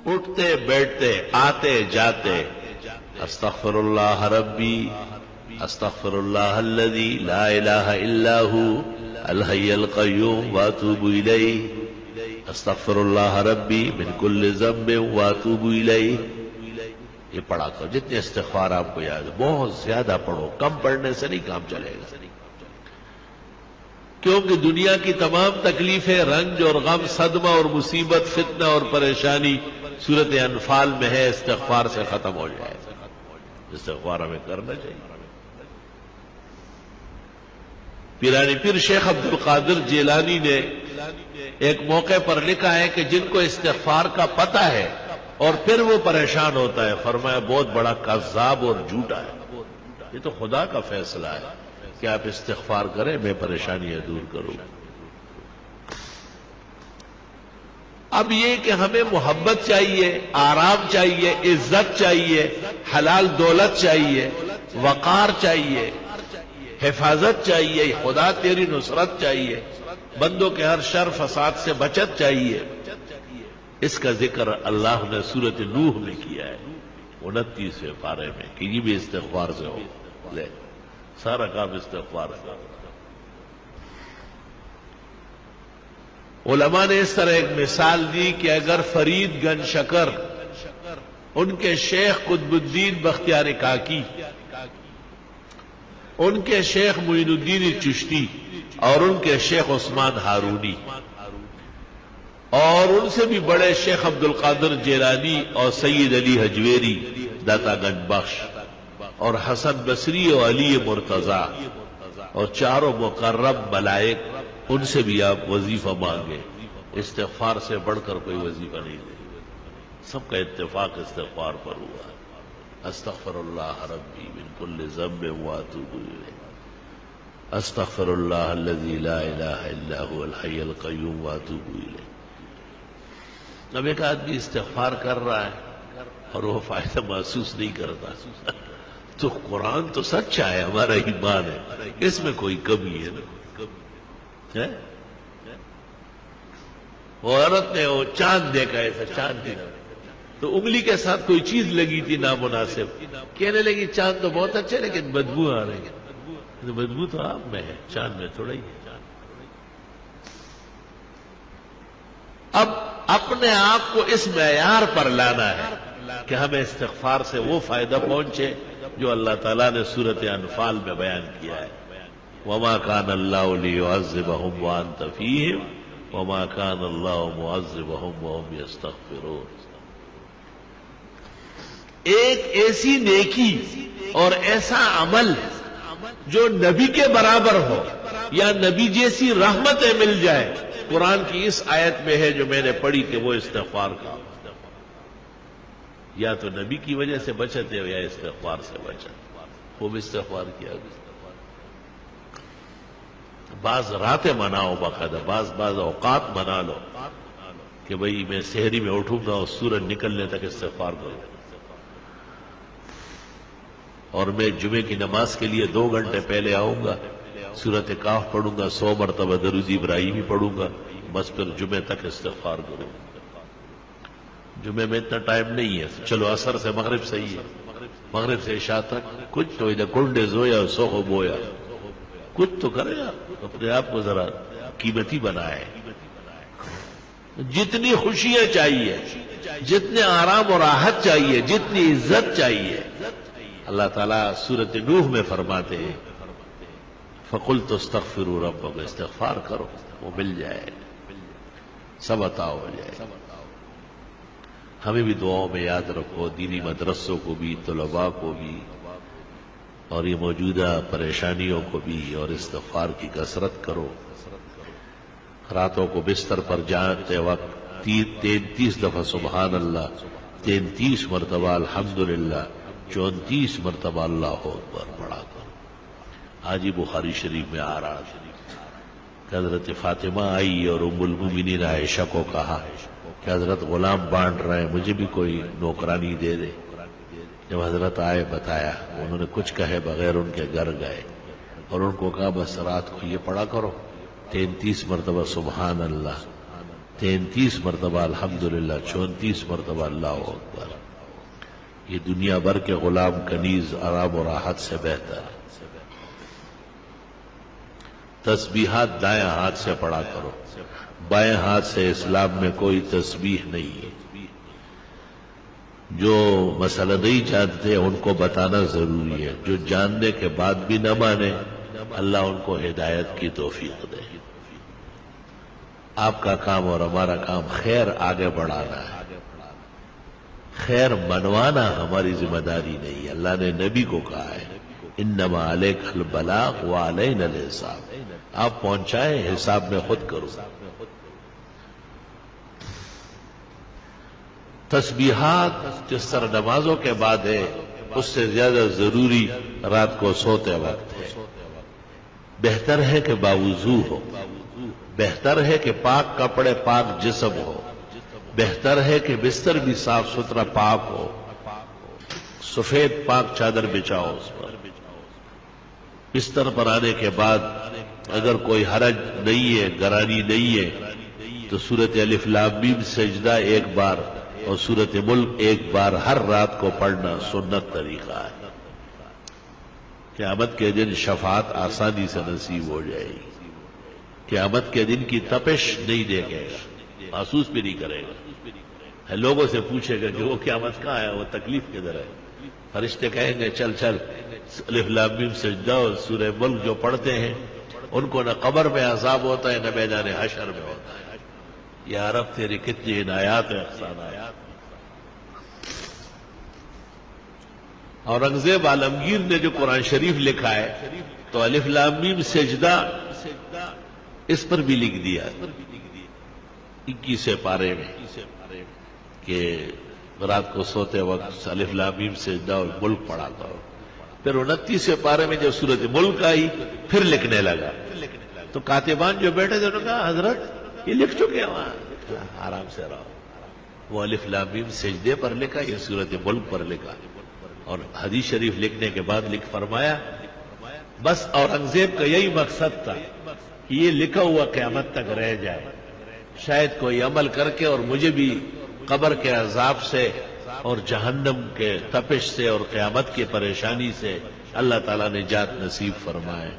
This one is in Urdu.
اٹھتے بیٹھتے آتے جاتے استغفر اللہ ربی استغفر اللہ الذی لا الہ الا ہو الحی القیوم واتوب الیہ استغفر اللہ ربی من کل ذنب واتوب الیہ. یہ پڑھا کرو جتنے استغفار آپ کو یاد ہے، بہت زیادہ پڑھو، کم پڑھنے سے نہیں کام چلے گا. کیونکہ دنیا کی تمام تکلیفیں، رنج اور غم، صدمہ اور مصیبت، فتنہ اور پریشانی سورۃ انفال میں ہے، استغفار سے ختم ہو جائے. استغفار ہمیں کرنا چاہیے. پیرانی پیر شیخ عبد القادر جیلانی نے ایک موقع پر لکھا ہے کہ جن کو استغفار کا پتہ ہے اور پھر وہ پریشان ہوتا ہے، فرمایا بہت بڑا کذاب اور جھوٹا ہے. یہ تو خدا کا فیصلہ ہے کہ آپ استغفار کریں، میں پریشانیاں دور کروں. اب یہ کہ ہمیں محبت چاہیے، آرام چاہیے، عزت چاہیے، حلال دولت چاہیے، وقار چاہیے، حفاظت چاہیے، خدا تیری نصرت چاہیے، بندوں کے ہر شر فساد سے بچت چاہیے. اس کا ذکر اللہ نے سورۃ نوح میں کیا ہے 29ویں پارے میں کہ یہ بھی استغفار سے ہو. لے سارا کام استغفار سے. علماء نے اس طرح ایک مثال دی کہ اگر فرید گنج شکر ان کے شیخ قطب الدین بختیار کاکی، ان کے شیخ معین الدین چشتی اور ان کے شیخ عثمان ہارونی اور ان سے بھی بڑے شیخ عبد القادر جیلانی اور سید علی حجویری داتا گنج بخش اور حسن بصری اور علی مرتضیٰ اور چاروں مقرب ملائک، ان سے بھی آپ وظیفہ مانگے. استغفار سے بڑھ کر کوئی وظیفہ نہیں دے. سب کا اتفاق استغفار پر ہوا. استغفر اللہ ربی من کل ذنب واتوب الیہ استغفر اللہ الذی لا الہ الا هو الحی القیوم واتوب الیہ. اب ایک آدمی استغفار کر رہا ہے اور وہ فائدہ محسوس نہیں کرتا تو قرآن تو سچا ہے، ہمارا ایمان ہے، اس میں کوئی کمی ہے نا. وہ عورت نے وہ چاند دیکھا، ایسا چاند دیکھا تو انگلی کے ساتھ کوئی چیز لگی تھی نامناسب، کہنے لگی چاند تو بہت اچھے لیکن بدبو آ رہی ہے. بدبو تو آپ میں ہے، چاند میں تھوڑا ہی ہے. اب اپنے آپ کو اس معیار پر لانا ہے کہ ہمیں استغفار سے وہ فائدہ پہنچے جو اللہ تعالیٰ نے سورۃ انفال میں بیان کیا ہے. وما كان الله ليعذبهم وانت فيهم وما كان الله معذبهم وهم يستغفرون. ایک ایسی نیکی اور ایسا عمل جو نبی کے برابر ہو یا نبی جیسی رحمتیں مل جائے، قرآن کی اس آیت میں ہے جو میں نے پڑھی کہ وہ استغفار کا یا تو نبی کی وجہ سے بچت ہے یا استغفار سے بچت. خوب استغفار کیا گیا. بعض راتیں مناؤ باقاعدہ، بعض اوقات منا لو کہ بھئی میں سحری میں اٹھوں گا اور سورج نکلنے تک استغفار کروں، اور میں جمعے کی نماز کے لیے 2 گھنٹے پہلے آؤں گا، سورۃ کاف پڑھوں گا، 100 مرتبہ درود ابراہیمی پڑھوں گا، بس پھر جمعے تک استغفار کروں گا. جمعے میں اتنا ٹائم نہیں ہے، چلو عصر سے مغرب صحیح ہے، مغرب سے عشاء تک کچھ تو ادھر کنڈے زویا سوخو بویا، کچھ تو کرے آپ، اپنے آپ کو ذرا قیمتی بنائے. جتنی خوشیاں چاہیے، جتنے آرام اور راحت چاہیے، جتنی عزت چاہیے، اللہ تعالیٰ سورۃ نوح میں فرماتے ہیں فَقُلْتُ اسْتَغْفِرُوا رَبَّكُمْ، استغفار کرو وہ مل جائے، سب عطا ہو جائے. ہمیں بھی دعاؤں میں یاد رکھو، دینی مدرسوں کو بھی، طلباء کو بھی، اور یہ موجودہ پریشانیوں کو بھی، اور استغفار کی کثرت کرو. راتوں کو بستر پر جاتے وقت 33 دفعہ سبحان اللہ، 33 مرتبہ الحمدللہ، 34 مرتبہ اللہ اکبر پڑھا کرو. آج ہی بخاری شریف میں آ رہا تھا کہ حضرت فاطمہ آئی اور ام المومنین عائشہ کو کہا کہ حضرت غلام بانٹ رہے ہیں، مجھے بھی کوئی نوکرانی دے دے. جب حضرت آئے بتایا، انہوں نے کچھ کہے بغیر ان کے گھر گئے اور ان کو کہا بس رات کو یہ پڑھا کرو 33 مرتبہ سبحان اللہ، 33 مرتبہ الحمدللہ، 34 مرتبہ اللہ اکبر. یہ دنیا بھر کے غلام کنیز آرام و راحت سے بہتر ہے. تسبیحات دائیں ہاتھ سے پڑھا کرو، بائیں ہاتھ سے اسلام میں کوئی تسبیح نہیں ہے. جو مسئلہ نہیں جانتے ان کو بتانا ضروری ہے، جو جاننے کے بعد بھی نہ مانے اللہ ان کو ہدایت کی توفیق دے. آپ کا کام اور ہمارا کام خیر آگے بڑھانا ہے، خیر منوانا ہماری ذمہ داری نہیں. اللہ نے نبی کو کہا ہے انما علیک البلاغ وعلینا الحساب، آپ پہنچائیں، حساب میں خود کرو. تسبیحات جس طرح نمازوں کے بعد ہے اس سے زیادہ ضروری رات کو سوتے وقت ہے. بہتر ہے کہ باوضو ہو، بہتر ہے کہ پاک کپڑے پاک جسم ہو، بہتر ہے کہ بستر بھی صاف ستھرا پاک ہو، سفید پاک چادر بچھاؤ اس پر. بستر پر آنے کے بعد اگر کوئی حرج نہیں ہے، گرانی نہیں ہے، تو سورت الف لام میم سجدہ ایک بار اور سورت ملک ایک بار ہر رات کو پڑھنا سنت طریقہ ہے. قیامت کے دن شفاعت آسانی سے نصیب ہو جائے گی. قیامت کے دن کی تپش نہیں دیکھے گا، محسوس بھی نہیں کرے گا. لوگوں سے پوچھے گا کہ وہ قیامت کہاں ہے، وہ تکلیف کدھر ہے. فرشتے کہیں گے چل چل الف لام میم سجدہ اور سورہ ملک جو پڑھتے ہیں ان کو نہ قبر میں عذاب ہوتا ہے نہ میدان حشر میں ہوتا ہے. یا رب تیری کتنی عنایات و احسانات. اورنگزیب عالمگیر نے جو قرآن شریف لکھا ہے تو الف لام میم سجدہ اس پر بھی لکھ دیا 21 پارے میں کہ رات کو سوتے وقت الف لام میم سجدہ اور ملک پڑھا کرو. پھر 29 پارے میں جب سورت ملک آئی پھر لکھنے لگا تو کاتبان جو بیٹھے تھے انہوں نے کہا حضرت یہ لکھ چکے ہیں وہاں، آرام سے رہو. وہ الف لام میم سجدے پر لکھا، یہ سورت ملک پر لکھا. اور حدیث شریف لکھنے کے بعد لکھ فرمایا بس اورنگزیب کا یہی مقصد تھا کہ یہ لکھا ہوا قیامت تک رہ جائے، شاید کوئی عمل کر کے اور مجھے بھی قبر کے عذاب سے اور جہنم کے تپش سے اور قیامت کی پریشانی سے اللہ تعالیٰ نے نجات نصیب فرمائے.